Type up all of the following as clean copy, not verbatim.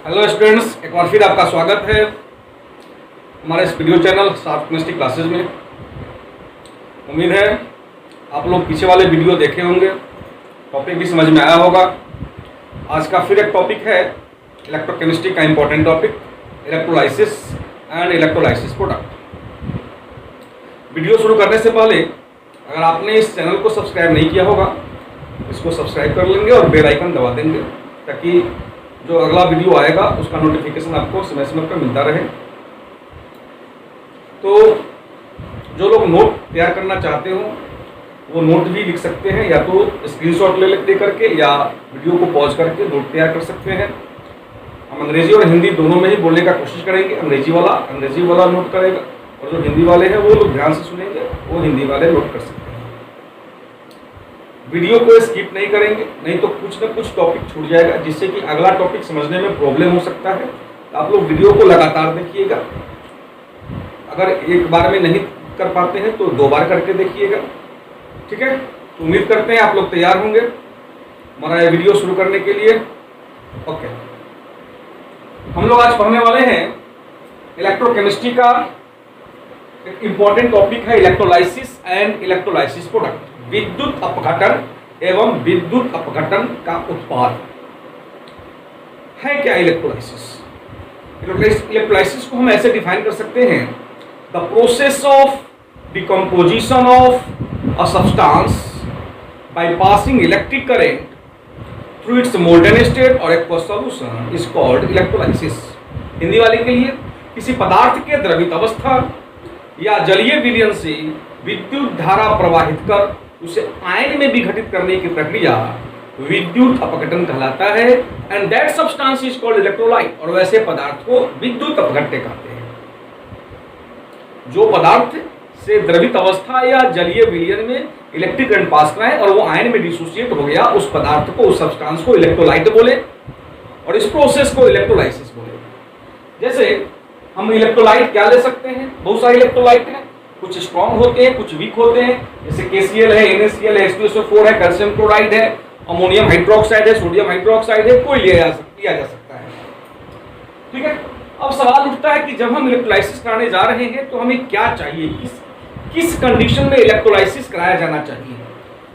Hello students, एक बार फिर आपका स्वागत है हमारे इस video channel sharp chemistry classes में। उम्मीद है आप लोग पीछे वाले वीडियो देखे होंगे, टॉपिक भी समझ में आया होगा। आज का फिर एक टॉपिक है इलेक्ट्रोकेमिस्ट्री का important topic, electrolysis and electrolysis product. Video शुरू करने से पहले अगर आपने इस चैनल को सब्सक्राइब नहीं किया होगा, इसको सब्सक्राइब कर लेंगे और बेल आइकन दबा देंगे ताकि जो अगला वीडियो आएगा उसका नोटिफिकेशन आपको समय समय पर मिलता रहे। तो जो लोग नोट तैयार करना चाहते हो वो नोट भी लिख सकते हैं, या तो स्क्रीनशॉट ले करके या वीडियो को पॉज करके नोट तैयार कर सकते हैं। हम अंग्रेजी और हिंदी दोनों में ही बोलने का कोशिश करेंगे। अंग्रेजी वाला नोट करेगा और जो हिंदी वाले हैं वो लोग ध्यान से सुनेंगे, वो हिंदी वाले नोट कर सकते हैं। वीडियो को स्किप नहीं करेंगे, नहीं तो कुछ ना कुछ टॉपिक छूट जाएगा जिससे कि अगला टॉपिक समझने में प्रॉब्लम हो सकता है। तो आप लोग वीडियो को लगातार देखिएगा। अगर एक बार में नहीं कर पाते हैं तो 2 बार करके देखिएगा, ठीक है। तो उम्मीद करते हैं आप लोग तैयार होंगे हमारा ये वीडियो शुरू करने के लिए। ओके, हम लोग आज पढ़ने वाले हैं इलेक्ट्रोकेमिस्ट्री का एक इम्पॉर्टेंट टॉपिक है इलेक्ट्रोलाइसिस एंड इलेक्ट्रोलाइसिस प्रोडक्ट, विद्युत अपघटन एवं विद्युत अपघटन का उत्पाद। है क्या इलेक्ट्रोलाइसिस? इलेक्ट्रोलाइसिस को हम ऐसे डिफाइन कर सकते हैं, the process of decomposition of a substance by passing electric current through its molten state और aqueous solution is called electrolysis. Hindi वाले के लिए, किसी पदार्थ के द्रवित अवस्था या जलीय विलयन से विद्युत धारा प्रवाहित कर उसे आयन में विघटित करने की प्रक्रिया विद्युत अपघटन कहलाता है। And that substance is called electrolyte. और वैसे पदार्थ को विद्युत अपघट्य कहते हैं। जो पदार्थ से द्रवित अवस्था या जलीय विलयन में इलेक्ट्रिक करंट पास कराए और वो आयन में डिसोसिएट हो गया, उस पदार्थ को, उस सब्सटेंस को इलेक्ट्रोलाइट बोले और इस प्रोसेस को इलेक्ट्रोलाइसिस बोले। जैसे हम इलेक्ट्रोलाइट क्या ले सकते हैं? बहुत सारे इलेक्ट्रोलाइट हैं, कुछ स्ट्रॉन्ग होते हैं, कुछ वीक होते हैं। जैसे KCl है, NaCl है, H2SO4 है, कैल्शियम क्लोराइड है, अमोनियम हाइड्रोक्साइड है, सोडियम हाइड्रोक्साइड है, कोई लिया जा सकता है, ठीक है। अब सवाल उठता है कि जब हम इलेक्ट्रोलाइसिस कराने जा रहे हैं तो हमें क्या चाहिए, किस कंडीशन में इलेक्ट्रोलाइसिस कराया जाना चाहिए।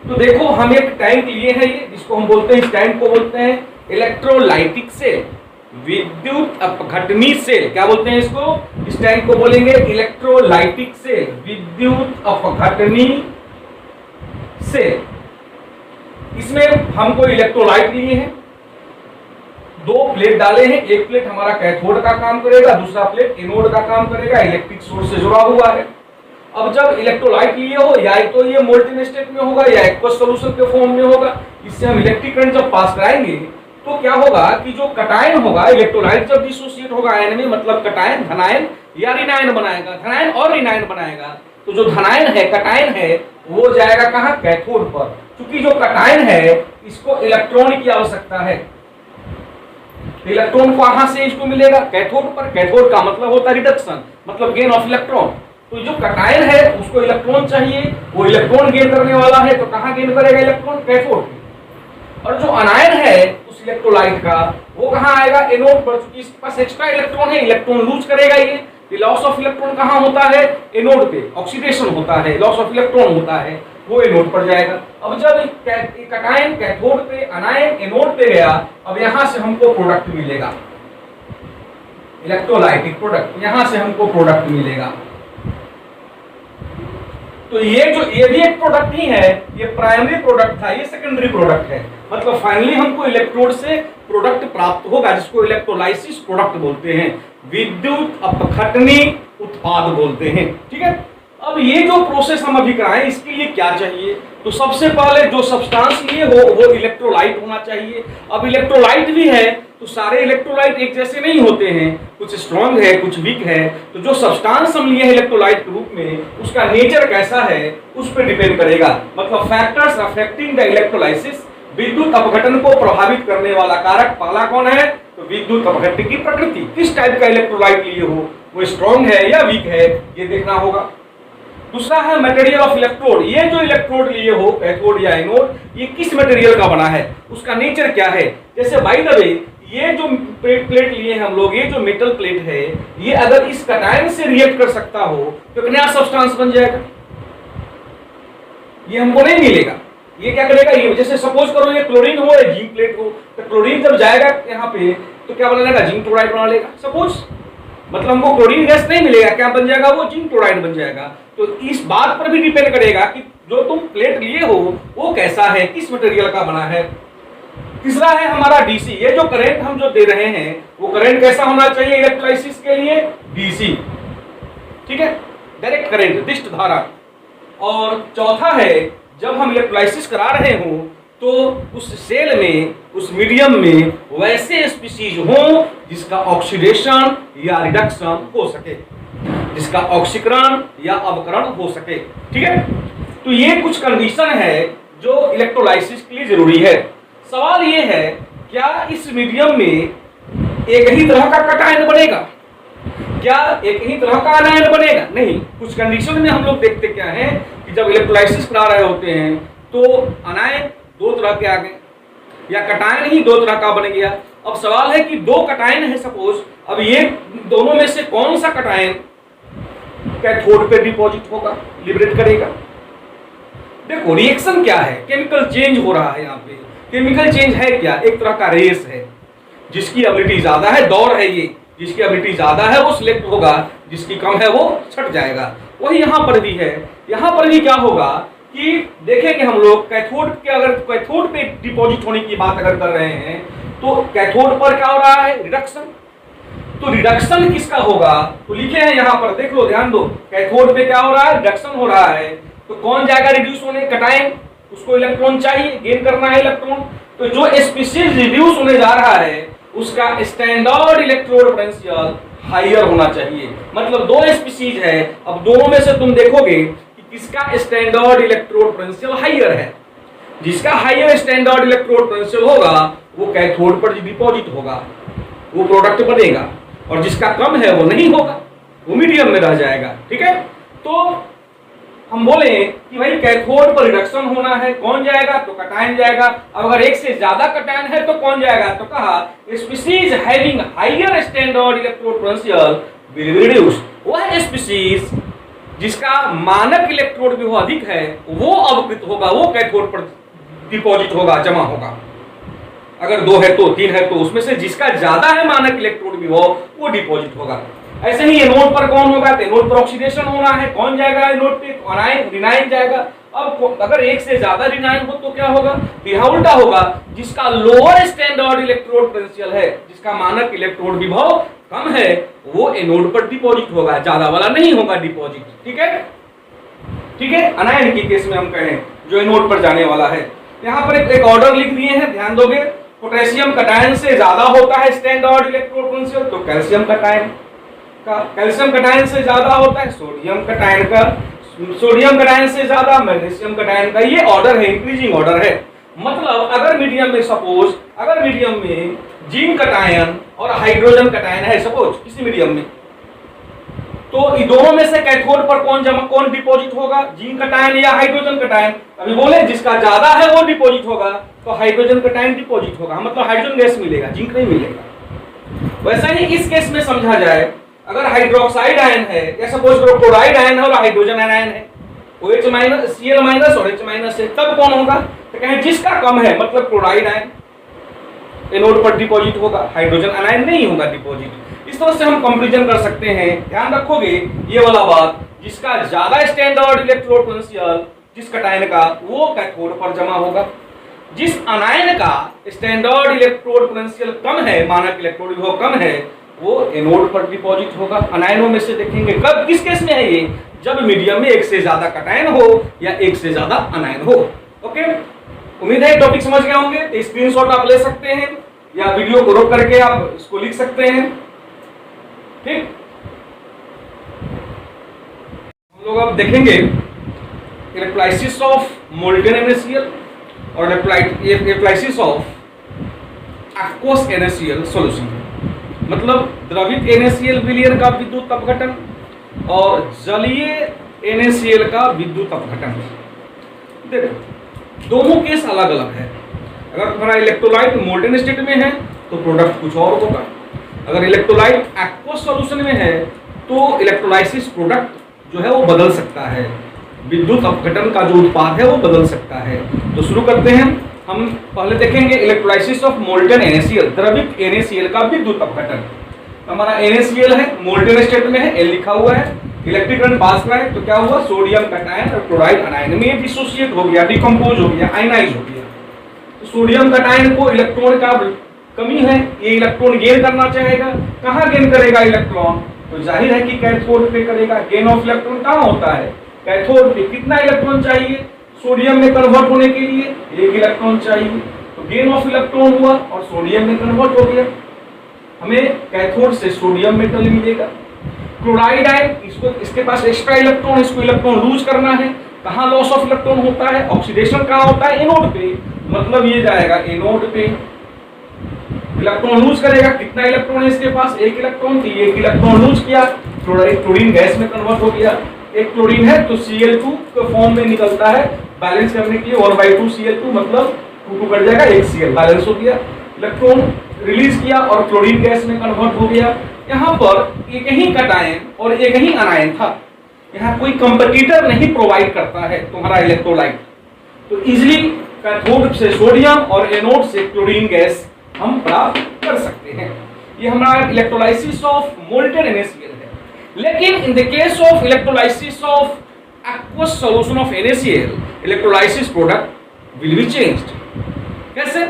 तो देखो, हम एक टैंक लिए हैं, ये जिसको हम बोलते हैं, इस टैंक को बोलते हैं इलेक्ट्रोलाइटिक सेल, विद्युत अपघटनी सेल। क्या बोलते हैं इसको? इस टैंक को बोलेंगे इलेक्ट्रोलाइटिक सेल, विद्युत अपघटनी सेल। इसमें हमको इलेक्ट्रोलाइट लिए हैं, 2 प्लेट डाले हैं। एक प्लेट हमारा कैथोड का काम करेगा, दूसरा प्लेट एनोड का काम करेगा, इलेक्ट्रिक सोर्स से जुड़ा हुआ है। अब जब इलेक्ट्रोलाइट लिए हो, या तो ये मोल्टन स्टेट में होगा या एक्वस सॉल्यूशन के फॉर्म में होगा, इससे हम इलेक्ट्रिक करंट जब पास कराएंगे तो क्या होगा कि जो कटायन होगा, इलेक्ट्रोलाइट जब डिसोसिएट होगा आयन में, मतलब कटायन धनायन या ऋणायन बनाएगा, धनायन और ऋणायन बनाएगा। तो जो धनायन है, कटायन है, वो जाएगा कहाँ? कैथोड पर। क्योंकि जो कटायन है इसको इलेक्ट्रॉन की आवश्यकता है, इलेक्ट्रॉन कहां से इसको मिलेगा? कैथोड पर। कैथोड का मतलब होता है रिडक्शन, मतलब गेन ऑफ इलेक्ट्रॉन। तो जो कटायन है उसको इलेक्ट्रॉन चाहिए, वो इलेक्ट्रॉन गेन करने वाला है, तो कहां गेन करेगा इलेक्ट्रॉन? कैथोड। और जो अनायन है उस इलेक्ट्रोलाइट का, वो कहां आएगा? एनोड पर। चूंकि इसके पास एक्स्ट्रा इलेक्ट्रॉन है, इलेक्ट्रॉन लूज करेगा ये लॉस ऑफ इलेक्ट्रॉन कहां होता है? एनोड पे। ऑक्सीडेशन होता है, लॉस ऑफ इलेक्ट्रॉन होता है, वो एनोड पर जाएगा। अब जब कटायन कैथोड पे, अनायन एनोड पे गया, अब यहां से हमको प्रोडक्ट मिलेगा, इलेक्ट्रोलाइटिक प्रोडक्ट। यहां से हमको प्रोडक्ट मिलेगा। तो ये भी एक प्रोडक्ट ही है, ये प्राइमरी प्रोडक्ट था, ये सेकेंडरी प्रोडक्ट है। मतलब फाइनली हमको इलेक्ट्रोड से प्रोडक्ट प्राप्त होगा जिसको इलेक्ट्रोलाइसिस प्रोडक्ट बोलते हैं, विद्युत अपघटनी उत्पाद बोलते हैं, ठीक है। अब ये जो प्रोसेस हम अभी कराएं, इसके लिए क्या चाहिए? तो सबसे पहले जो सब्सटेंस लिए हो वो इलेक्ट्रोलाइट होना चाहिए। अब इलेक्ट्रोलाइट भी है तो सारे इलेक्ट्रोलाइट एक जैसे नहीं होते हैं, कुछ स्ट्रॉन्ग है, कुछ वीक है। तो जो सब्सटेंस हम लिए हैं इलेक्ट्रोलाइट के रूप में, उसका नेचर कैसा है उस पर डिपेंड करेगा। मतलब फैक्टर्स अफेक्टिंग द इलेक्ट्रोलाइसिस, विद्युत अपघटन को प्रभावित करने वाला कारक पहला कौन है? तो विद्युत अपघटन की प्रकृति, किस टाइप का इलेक्ट्रोलाइट लिए हो, वो स्ट्रॉन्ग है या वीक है, ये देखना होगा। दूसरा है मटेरियल ऑफ इलेक्ट्रोड, ये जो इलेक्ट्रोड लिए हो कैथोड या एनोड, ये किस मटेरियल का बना है, उसका नेचर क्या है। जैसे बाय द वे ये जो प्लेट लिए हैं हम लोग, ये जो मेटल प्लेट है ये अगर इस कटायन से रिएक्ट कर सकता हो तो एक नया सब्सटेंस बन जाएगा, ये हमको नहीं मिलेगा। ये क्या करेगा, ये जैसे सपोज करो ये क्लोरीन हो या जिंक प्लेट हो, तो क्लोरीन जब जाएगा यहाँ पे तो क्या बनेगा, जिंक क्लोराइड बना लेगा सपोज। मतलब हमको क्लोरीन गैस नहीं मिलेगा, क्या बन जाएगा, वो जिंक क्लोराइड बन जाएगा। तो इस बात पर भी डिपेंड करेगा कि जो तुम प्लेट लिए हो वो कैसा है, किस मटेरियल का बना है। तीसरा है हमारा डीसी, ये जो करंट हम जो दे रहे हैं वो करंट कैसा होना चाहिए इलेक्ट्रोलाइसिस के लिए, डीसी, ठीक है, डायरेक्ट करंट, दिष्ट धारा। और चौथा है जब हम इलेक्ट्रोलाइसिस करा रहे हो तो उस सेल में, उस मीडियम में वैसे स्पीशीज हो जिसका ऑक्सीडेशन या रिडक्शन हो सके, जिसका ऑक्सीकरण या अवकरण हो सके, ठीक है। तो ये कुछ कंडीशन है जो इलेक्ट्रोलाइसिस के लिए जरूरी है। सवाल ये है क्या इस मीडियम में एक ही तरह का कटायन बनेगा, क्या एक ही तरह का आनायन बनेगा, नहीं। कुछ कंडीशन में हम लोग देखते क्या है कि जब इलेक्ट्रोलाइसिस करा रहे होते हैं तो आनायन दो तरह के आ गए या कटायन ही दो तरह का बन गया। अब सवाल है कि दो कटायन है सपोज, अब ये दोनों में से कौन सा कटायन कैथोड पे डिपॉजिट होगा, लिबरेट करेगा। देखो रिएक्शन क्या है, केमिकल चेंज हो रहा है यहाँ पे। केमिकल चेंज है क्या, एक तरह का रेस है, जिसकी एबिलिटी ज्यादा है दौड़ है ये, जिसकी एबिलिटी ज्यादा है वो सिलेक्ट होगा, जिसकी कम है वो छट जाएगा। वही यहाँ पर भी है, यहाँ पर भी क्या होगा कि देखेंगे हम लोग कैथोड के, अगर कैथोड पे डिपॉजिट होने की बात अगर कर रहे हैं तो कैथोड पर क्या हो रहा है, रिडक्शन। तो रिडक्शन किसका होगा, तो लिखे हैं यहाँ पर, देख लो ध्यान दो, कैथोड पे क्या हो रहा है, रिडक्शन हो रहा है। तो कौन जाएगा रिड्यूस होने, कटायन, उसको इलेक्ट्रॉन चाहिए, गेन करना है इलेक्ट्रॉन। तो जो स्पीशीज रिड्यूस होने जा रहा है उसका स्टैंडर्ड इलेक्ट्रोड पोटेंशियल हायर होना चाहिए। मतलब दो स्पीशीज है, अब दोनों में से तुम देखोगे कि किसका स्टैंडर्ड इलेक्ट्रोड पोटेंशियल हायर है। जिसका हायर स्टैंडर्ड इलेक्ट्रोड पोटेंशियल होगा वो कैथोड पर डिपॉजिट होगा, वो प्रोडक्ट बनेगा, और जिसका कम है वो नहीं होगा, वो मीडियम में रह जाएगा, ठीक है। तो हम बोले कि भाई कैथोड पर रिडक्शन होना है, कौन जाएगा, तो कटायन जाएगा। अब अगर एक से ज्यादा कटायन है तो कौन जाएगा, तो कहा species having higher standard electrode potential will be reduced. वह स्पीशीज जिसका मानक इलेक्ट्रोड विभव अधिक है वो अवकृत होगा, वो कैथोड पर डिपॉजिट होगा, जमा होगा। अगर दो है तो, तीन है तो, उसमें से जिसका ज्यादा है मानक इलेक्ट्रोड विभव वो डिपॉजिट होगा। ऐसे ही एनोड पर कौन होगा, तो एनोड पर ऑक्सीडेशन होना है, कौन जाएगा एनोड पे, आनायन, रिनाइन जाएगा। अब अगर एक से ज्यादा रिनाइन हो तो क्या होगा, यहाँ उल्टा होगा, जिसका लोअर स्टैंडर्ड इलेक्ट्रोड पोटेंशियल है, जिसका मानक इलेक्ट्रोड विभव कम है, वो एनोड पर डिपॉजिट होगा, ज्यादा वाला नहीं होगा डिपॉजिट, ठीक है। ठीक है, अनायन की केस में हम कहें जो एनोड पर जाने वाला है। यहाँ पर एक ऑर्डर लिख दिए हैं, ध्यान दोगे। पोटेशियम कटायन से ज्यादा होता है स्टैंडर्ड इलेक्ट्रोड पोटेंशियल तो कैल्शियम कटायन का, कैल्शियम कटायन से ज्यादा होता है सोडियम कटायन का, सोडियम कटायन से ज्यादा मैग्नीशियम कटायन का। ये ऑर्डर है, इंक्रीजिंग ऑर्डर है। मतलब अगर मीडियम में सपोज, अगर मीडियम में जिंक कटायन और हाइड्रोजन कटायन है सपोज किसी मीडियम में, तो इन दोनों में से कैथोड पर कौन डिपॉजिट होगा, जिंक कटायन या हाइड्रोजन कटायन। अभी बोले जिसका ज्यादा है वो डिपॉजिट होगा, तो हाइड्रोजन कटायन डिपॉजिट होगा, मतलब हाइड्रोजन गैस मिलेगा, जिंक नहीं मिलेगा। वैसा ही इस केस में समझा जाए, अगर हाइड्रोक्साइड आयन है या सपोज करो क्लोराइड आयन है और हाइड्रोजन आयन है, OH माइनस, Cl माइनस और H माइनस है, तब कौन होगा, तो कहें जिसका कम है, मतलब क्लोराइड आयन एनोड पर डिपॉजिट होगा, हाइड्रोजन आयन नहीं होगा डिपॉजिट। इस तरह से हम कंपैरिजन कर सकते हैं। ध्यान रखोगे ये वाला बात, जिसका ज्यादा स्टैंडर्ड इलेक्ट्रोड पोटेंशियल जिस कटायन का वो कैथोड पर जमा होगा, जिस अनायन का स्टैंडर्ड इलेक्ट्रोड पोटेंशियल कम है, मानक इलेक्ट्रोड विभव कम है, वो एनोड पर डिपॉजिट होगा। अनायनों में से देखेंगे कब, किस केस में है ये, जब मीडियम में एक से ज्यादा कटायन हो या एक से ज्यादा अनायन हो। ओके, उम्मीद है टॉपिक समझ गए होंगे। तो स्क्रीनशॉट आप ले सकते हैं या वीडियो को रोक करके आप इसको लिख सकते हैं, ठीक। हम लोग अब देखेंगे इलेक्ट्रोलाइसिस ऑफ मोल्टेन NaCl और electrolysis of aqueous NaCl solution, मतलब द्रवित NaCl विलयन का विद्युत अपघटन और जलीय NaCl का विद्युत अपघटन। देखो दोनों केस अलग अलग है। अगर तुम्हारा इलेक्ट्रोलाइट मोल्टेन स्टेट में है तो प्रोडक्ट कुछ और होगा। अगर इलेक्ट्रोलाइट एक्वस सॉल्यूशन में है तो इलेक्ट्रोलाइसिस प्रोडक्ट जो है वो बदल सकता है, विद्युत अपघटन का जो उत्पाद है वो बदल सकता है। तो शुरू करते हैं। हम पहले देखेंगे इलेक्ट्रोलाइसिस ऑफ मोल्टन NaCl, द्रवित NaCl का विद्युत अपघटन। हमारा NaCl है, मोल्टन स्टेट में है, L लिखा हुआ है, इलेक्ट्रिक करंट पास करा है तो क्या हुआ, सोडियम कैटायन और क्लोराइड अनायन में डिसोसिएट हो गया, डिकम्पोज हो गया, आयनाइज हो गया। तो सोडियम कैटायन को इलेक्ट्रॉन का कमी है, ये इलेक्ट्रॉन गेन करना चाहेगा। कहाँ गेन करेगा इलेक्ट्रॉन, तो जाहिर है कि कैथोड पे करेगा। गेन ऑफ इलेक्ट्रॉन कहाँ होता है, कैथोड पे। कितना इलेक्ट्रॉन चाहिए सोडियम में कन्वर्ट होने के लिए, 1 इलेक्ट्रॉन चाहिए। तो गेन ऑफ इलेक्ट्रॉन हुआ और सोडियम में कन्वर्ट हो गया, हमें कैथोड से सोडियम मेटल मिलेगा। क्लोराइड आयन, इसको इसके पास एक्स्ट्रा इलेक्ट्रॉन, इसको इलेक्ट्रॉन लूज करना है। कहाँ लॉस ऑफ इलेक्ट्रॉन होता है, ऑक्सीडेशन कहाँ होता है, एनोड पे, मतलब ये जाएगा एनोड पे। इलेक्ट्रॉन लूज करेगा, कितना इलेक्ट्रॉन है इसके पास, 1 इलेक्ट्रॉन, 1 इलेक्ट्रॉन लूज किया, क्लोरीन गैस में कन्वर्ट हो गया। एक क्लोरीन है तो Cl2 के फॉर्म में निकलता है, बैलेंस करने के लिए 1/2 Cl2, मतलब 2 कट जाएगा, 1 Cl बैलेंस हो गया। इलेक्ट्रॉन रिलीज किया और क्लोरीन गैस में कन्वर्ट हो गया। यहाँ पर एक ही कैटायन और एक ही अनायन था, यहाँ कोई कंपटीटर नहीं प्रोवाइड करता है तुम्हारा इलेक्ट्रोलाइट। तो इजिली कैथोड से सोडियम और एनोड से क्लोरीन गैस हम प्राप्त कर सकते हैं। ये हमारा इलेक्ट्रोलाइसिस ऑफ मोल्टेन NaCl है। लेकिन in the case of electrolysis of aqueous solution of NaCl, electrolysis product will be changed. कैसे,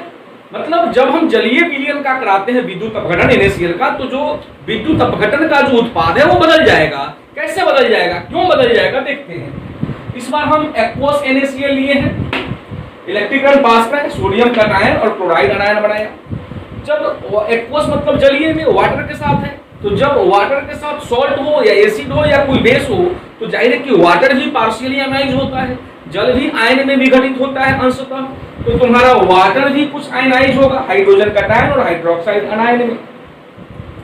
मतलब जब हम जलीय विलयन का कराते हैं विद्युत अपघटन NaCl का, तो जो विद्युत अपघटन का जो उत्पाद है वो बदल जाएगा। कैसे बदल जाएगा, क्यों बदल जाएगा, देखते हैं। इस बार हम aqueous NaCl लिए हैं, इलेक्ट्रिक करंट पास करें, सोडियम कैटायन और क्लोराइड अनायन बनाया। जब एक्वस मतलब जलीय में वाटर के साथ है, तो जब वाटर के साथ सॉल्ट हो या एसिड हो या कोई बेस हो, तो जाहिर है कि वाटर भी पार्शियली आयनाइज होता है, जल भी आयन में विघटित होता है अंशतः। तो तुम्हारा वाटर भी कुछ आयनाइज होगा, हाइड्रोजन कैटायन और हाइड्रोक्साइड अनायन में।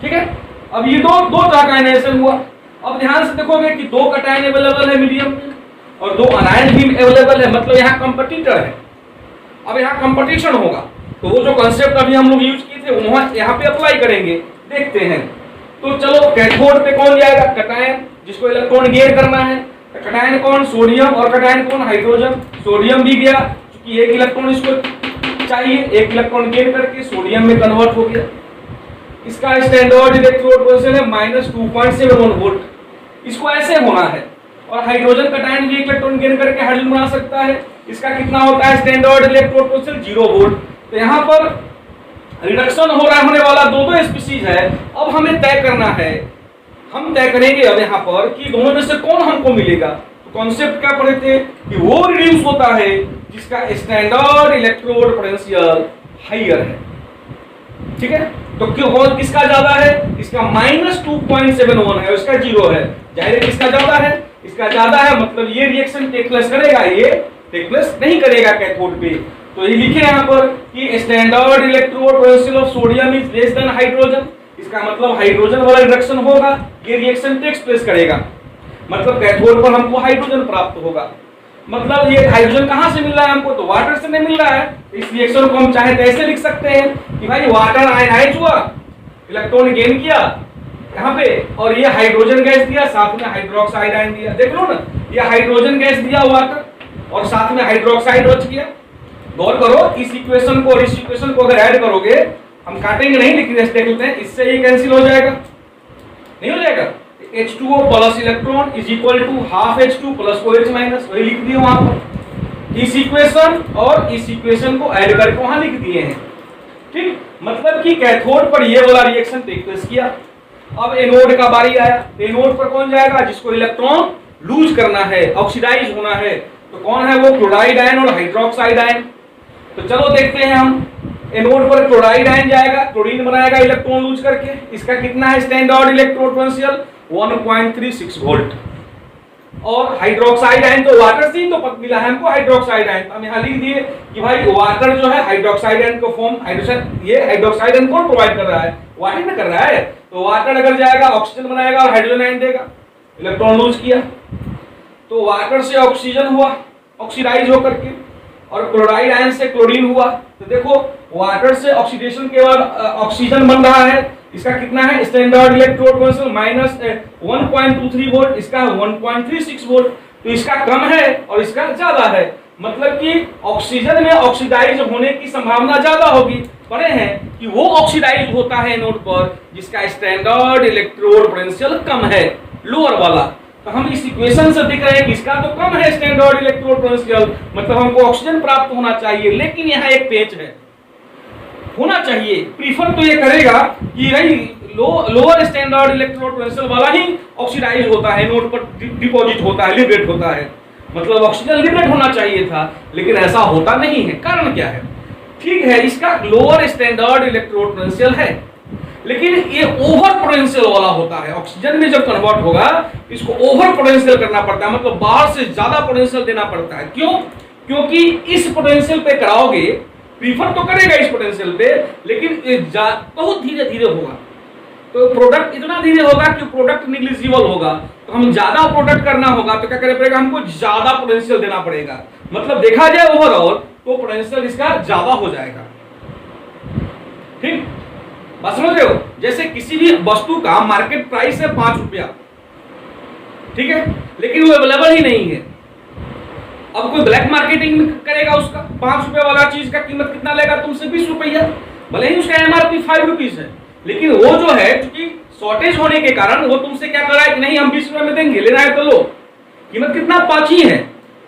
ठीक है, अब ये दो तरह का आयनाइजेशन हुआ। अब ध्यान से देखोगे कि 2 कैटायन अवेलेबल है मीडियम में और 2 अनायन भी अवेलेबल है, मतलब यहाँ कंपटीटर है। अब यहाँ कंपटीशन होगा, तो वो जो कॉन्सेप्ट अभी हम लोग यूज किए थे वहां यहाँ पे अप्लाई करेंगे, देखते हैं। तो चलो कैथोड पे कौन जाएगा, कैटायन, जिसको इलेक्ट्रॉन गेन करना है। कैटायन कौन, सोडियम, और कैटायन कौन, हाइड्रोजन। सोडियम भी गया, क्योंकि 1 इलेक्ट्रॉन इसको चाहिए, 1 इलेक्ट्रॉन गेन करके सोडियम में कन्वर्ट हो गया। इसका स्टैंडर्ड इलेक्ट्रोड पोजीशन है -2.71 वोल्ट। इसको ऐसे होना है। और हाइड्रोजन कैटायन भी 1 इलेक्ट्रॉन गेन करके हाइड्रोजन बना सकता है, इसका कितना होता है स्टैंडर्ड इलेक्ट्रोड पोजीशन 0 वोल्ट। तो यहाँ पर रिडक्शन हो रहा होने वाला 2 स्पीशीज है। अब हमें तय करना है, हम तय करेंगे अब यहाँ पर कि दोनों में से कौन हमको मिलेगा। तो कॉन्सेप्ट क्या पढ़े थे कि वो रिड्यूस होता है जिसका स्टैंडर्ड इलेक्ट्रोड पोटेंशियल हाइयर है। ठीक है, तो क्यों कौन किसका ज्यादा है, इसका -2.71 है, इसका 0 है। जाहिर है किसका ज्यादा है, इसका ज्यादा है, मतलब ये रिएक्शन टेक प्लेस करेगा, ये टेक प्लेस नहीं करेगा कैथोड पे। तो ये लिखे यहाँ पर कि standard electrode potential of sodium is less than hydrogen. इसका मतलब हाइड्रोजन वाला रिडक्शन होगा, ये रिएक्शन टेक्स प्लेस करेगा, मतलब कैथोड पर हमको हाइड्रोजन प्राप्त होगा। मतलब ये हाइड्रोजन कहाँ से मिल रहा है हमको, तो वाटर से नहीं मिल रहा है। इस रिएक्शन को हम चाहे तो ऐसे लिख सकते हैं कि भाई वाटर आयनाइज हुआ, इलेक्ट्रॉन गेन किया यहाँ पे, और ये हाइड्रोजन गैस दिया, साथ में हाइड्रोक्साइड आयन दिया। देख लो ना, ये हाइड्रोजन गैस दिया वाटर और साथ में हाइड्रोक्साइड बच गया। गौर करो, इस इक्वेशन को और इस इक्वेशन को अगर ऐड करोगे, हम काटेंगे नहीं लेकिन देख लेते हैं, इससे ये कैंसिल हो जाएगा, नहीं हो जाएगा। H2O plus electron is equal to half H2 plus OH minus, वही लिख दिए वहां पर। इस इक्वेशन और इस इक्वेशन को ऐड करके वहां लिख दिए हैं। ठीक, मतलब कि कैथोड पर ये वाला रिएक्शन टेक प्लेस किया। अब एनोड का बारी आया, एनोड पर कौन जाएगा, जिसको इलेक्ट्रॉन लूज करना है, ऑक्सीडाइज होना है। तो कौन है वो, क्लोराइड आयन और हाइड्रोक्साइड आयन। तो चलो देखते हैं हम, एनोड पर क्लोराइड आयन जाएगा, क्लोरीन बनाएगा इलेक्ट्रॉन लूज करके। इसका कितना है स्टैंडर्ड इलेक्ट्रोड पोटेंशियल 1.36 वोल्ट। और हाइड्रोक्साइड आयन तो वाटर से ही तो मिला है हमको हाइड्रोक्साइड आयन। हम यहाँ लिख दिए कि भाई वाटर जो है हाइड्रोक्साइड आयन को फॉर्म, ये हाइड्रोक्साइड आयन कौन प्रोवाइड कर रहा है, वाटर में कर रहा है। तो वाटर अगर जाएगा ऑक्सीजन बनाएगा और हाइड्रोजन आयन देगा, इलेक्ट्रॉन लूज किया तो वाटर से ऑक्सीजन हुआ ऑक्सीडाइज होकर के, और क्लोराइड आयन से क्लोरीन हुआ। तो देखो वाटर से ऑक्सीडेशन के बाद ऑक्सीजन बन रहा है, इसका कितना है standard electrode potential minus 1.23 volt, इसका 1.36 वोल्ट, तो इसका कम है और इसका ज्यादा है, मतलब कि ऑक्सीजन में ऑक्सीडाइज होने की संभावना ज्यादा होगी। पढ़े हैं कि वो ऑक्सीडाइज होता है एनोड पर जिसका स्टैंडर्ड इलेक्ट्रोड पोटेंशियल कम है, लोअर वाला। तो हम इस इक्वेशन से देख रहे हैं कि इसका तो कम है स्टैंडर्ड इलेक्ट्रोड पोटेंशियल, मतलब हमको ऑक्सीजन प्राप्त होना चाहिए, लेकिन यहाँ एक पेच है, होना चाहिए प्रीफर तो ये करेगा कि भाई लोअर स्टैंडर्ड इलेक्ट्रोड पोटेंशियल वाला ही ऑक्सीडाइज होता है, एनोड पर डिपॉजिट होता है, लिबरेट होता है, मतलब ऑक्सीजन लिबरेट होना चाहिए था, लेकिन ऐसा होता नहीं है। कारण क्या है? ठीक है, इसका लोअर स्टैंडर्ड इलेक्ट्रोड पोटेंशियल है, लेकिन ये ओवर पोटेंशियल वाला होता है। ऑक्सीजन में जब कन्वर्ट होगा इसको ओवर पोटेंशियल करना पड़ता है, मतलब बाहर से ज्यादा पोटेंशियल देना पड़ता है। क्यों? क्योंकि इस पोटेंशियल पे कराओगे, प्रीफर तो करेगा इस पोटेंशियल पे, लेकिन बहुत धीरे धीरे होगा, तो प्रोडक्ट इतना धीरे होगा कि प्रोडक्ट निग्लिजिबल होगा। तो हम ज्यादा प्रोडक्ट करना होगा तो क्या करना पड़ेगा, हमको ज्यादा पोटेंशियल देना पड़ेगा, मतलब देखा जाए ओवरऑल तो पोटेंशियल इसका ज्यादा हो जाएगा। ठीक बात समझ रहे हो? जैसे किसी भी वस्तु का मार्केट प्राइस है 5 रुपया, ठीक है, लेकिन वो अवेलेबल ही नहीं है। अब कोई ब्लैक मार्केटिंग करेगा, उसका 5 रुपए वाला चीज का कीमत कितना लेगा तुमसे? 20 रुपया, भले ही उसका एमआरपी 5 रुपीज है, लेकिन वो जो है क्योंकि शॉर्टेज होने के कारण वो तुमसे क्या कर रहा है कि नहीं हम 20 रुपए में देंगे, लेना है तो लो। कीमत कितना? 5 ही है,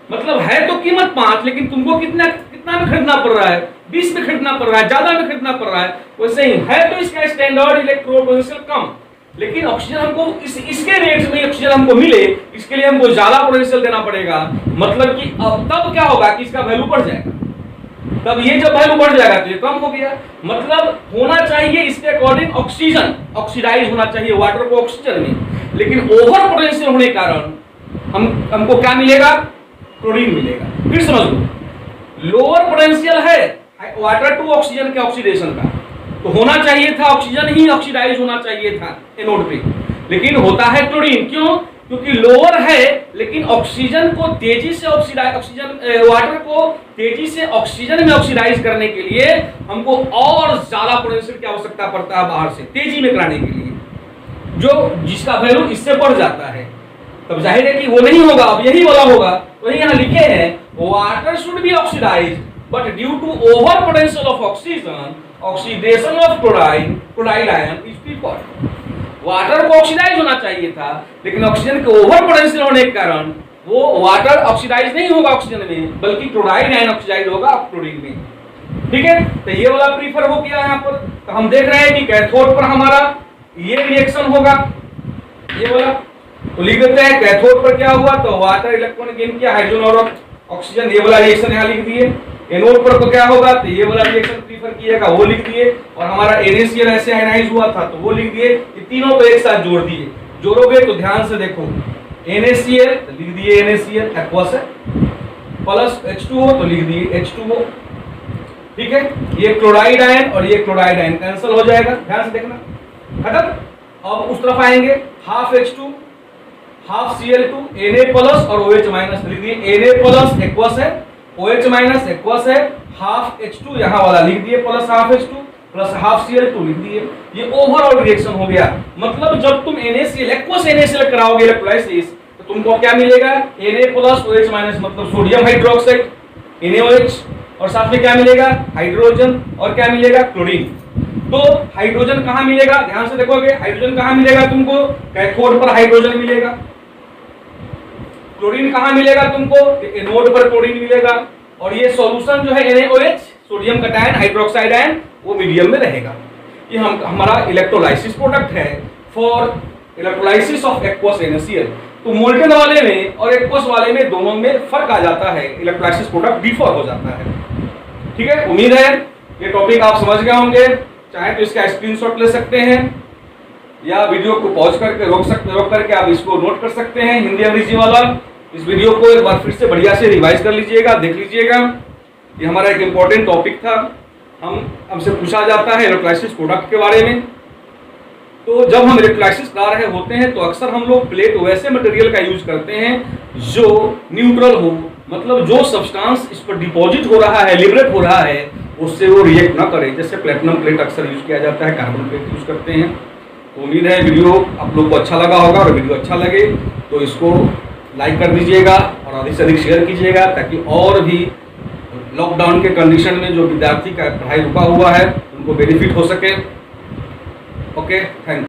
मतलब है तो कीमत 5, लेकिन तुमको कितना में खरीदना पड़ रहा है? 20 में खरीदना पड़ रहा है, ज्यादा में खरीदना पड़ रहा है। वैसे ही है तो इसका स्टैंडर्ड इलेक्ट्रोड पोटेंशियल कम, लेकिन ऑक्सीजन हमको इसके रेट में ऑक्सीजन हमको मिले, इसके लिए हमको ज्यादा पोटेंशियल देना पड़ेगा। मतलब कि अब तब क्या होगा कि इसका वैल्यू बढ़ जाएगा, तब ये जब वैल्यू बढ़ जाएगा तो ये कम हो गया। मतलब होना चाहिए इसके अकॉर्डिंग ऑक्सीजन ऑक्सीडाइज होना चाहिए वाटर को ऑक्सीजन में, लेकिन ओवर पोटेंशियल होने के कारण हमको क्या मिलेगा? क्लोरीन मिलेगा। फिर समझ लो, लोअर पोटेंशियल है वाटर टू ऑक्सीजन के ऑक्सीडेशन का, तो होना चाहिए था ऑक्सीजन ही ऑक्सीडाइज होना चाहिए था एनोड पे, लेकिन होता है क्लोरीन। क्यों? क्योंकि लोअर है, लेकिन ऑक्सीजन को तेजी से वाटर को तेजी से ऑक्सीजन में ऑक्सीडाइज करने के लिए हमको और ज्यादा पोटेंशियल की आवश्यकता पड़ता है बाहर से तेजी में कराने के लिए, जो जिसका वैल्यू इससे बढ़ जाता है। तब जाहिर है कि वो नहीं होगा, अब यही वाला होगा। तो यहाँ लिखे हैं water should be oxidise but due to over potential of oxygen oxidation of chloride ion is preferred. Water को ऑक्सीडाइज होना चाहिए था, लेकिन ऑक्सीजन के ओवर पोटेंशियल होने के कारण वो वाटर ऑक्सीडाइज नहीं होगा ऑक्सीजन में, बल्कि क्लोराइड आयन ऑक्सीडाइज होगा क्लोरीन में। ठीक है, तो ये वाला प्रीफर हो गया यहाँ पर। तो हम देख रहे हैं कि कैथोड पर हमारा ये रिएक्शन होगा, ये वाला तो लिख देते हैं। कैथोड पर क्या हुआ? तो वाटर इलेक्ट्रॉन गेन किया, हाइड्रोजन और ऑक्सीजन, ये वाला रिएक्शन यहाँ लिख दिए। एनोड पर तो क्या होगा? तो ये वाला रिएक्शन प्रीफर किएगा, वो लिख दिए। और हमारा NaCl ऐसे आयनाइज हुआ था तो वो लिख दिए। ये तीनों को एक साथ जोड़ दिए। जोड़ोगे तो ध्यान से देखो, NaCl लिख दिए, NaCl एक्वस है, प्लस H2O तो लिख दिए H2O। ठीक है, ये क्लोराइड आयन और ये क्लोराइड आयन कैंसिल हो जाएगा, ध्यान से देखना, खत्म। अब उस तरफ आएंगे, half H2 half Cl2 Na plus और OH माइनस लिख दिए। Na प्लस एक्वस है, OH माइनस एक्वस है, हाफ H2 यहाँ वाला लिख दिए, plus half H2 plus half Cl2 लिख दिए। ये ओवरऑल रिएक्शन हो गया। मतलब जब तुम NaCl एक्वस NaCl कराओगे इलेक्ट्रोलाइसिस तो तुमको क्या मिलेगा? Na प्लस OH माइनस मतलब सोडियम हाइड्रोक्साइड NaOH, और साथ में क्या मिलेगा? हाइड्रोजन, और क्या मिलेगा? क्लोरीन। तो हाइड्रोजन कहाँ मिलेगा? ध्यान से देखोगे, हाइड्रोजन कहाँ मिलेगा तुमको? कैथोड पर हाइड्रोजन मिलेगा। क्लोरीन कहाँ मिलेगा तुमको? एनोड पर क्लोरीन मिलेगा। और ये सॉल्यूशन जो है NaOH sodium cation hydroxide ion वो मीडियम में रहेगा। ये हमारा इलेक्ट्रोलाइसिस प्रोडक्ट है for electrolysis of aqueous NaCl। तो मोल्टेन वाले में और एक्वस वाले में दोनों में फर्क आ जाता है, इलेक्ट्रोलाइसिस प्रोडक्ट डिफर हो जाता है। ठीक है, उम्मीद है ये टॉपिक आप समझ गए होंगे। चाहे तो इसका स्क्रीनशॉट ले सकते हैं या वीडियो को पॉज करके रोक करके आप इसको नोट कर सकते हैं, हिंदी अंग्रेजी वाला। इस वीडियो को एक बार फिर से बढ़िया से रिवाइज कर लीजिएगा, देख लीजिएगा। ये हमारा एक इम्पोर्टेंट टॉपिक था। हमसे पूछा जाता है इलेक्ट्रोलाइसिस प्रोडक्ट के बारे में। तो जब हम इलेक्ट्रोलाइसिस करा रहे होते हैं तो अक्सर हम लोग प्लेट वैसे मटेरियल का यूज करते हैं जो न्यूट्रल हो, मतलब जो सब्सटेंस इस पर डिपॉजिट हो रहा है, लिबरेट हो रहा है, उससे वो रिएक्ट ना करे। जैसे प्लेटिनम प्लेट अक्सर यूज़ किया जाता है, कार्बन प्लेट यूज़ करते हैं। तो उम्मीद है वीडियो आप लोग को अच्छा लगा होगा, और वीडियो अच्छा लगे तो इसको लाइक कर दीजिएगा और अधिक से अधिक शेयर कीजिएगा, ताकि और भी लॉकडाउन के कंडीशन में जो विद्यार्थी का पढ़ाई रुका हुआ है उनको बेनिफिट हो सके। Okay, thank you.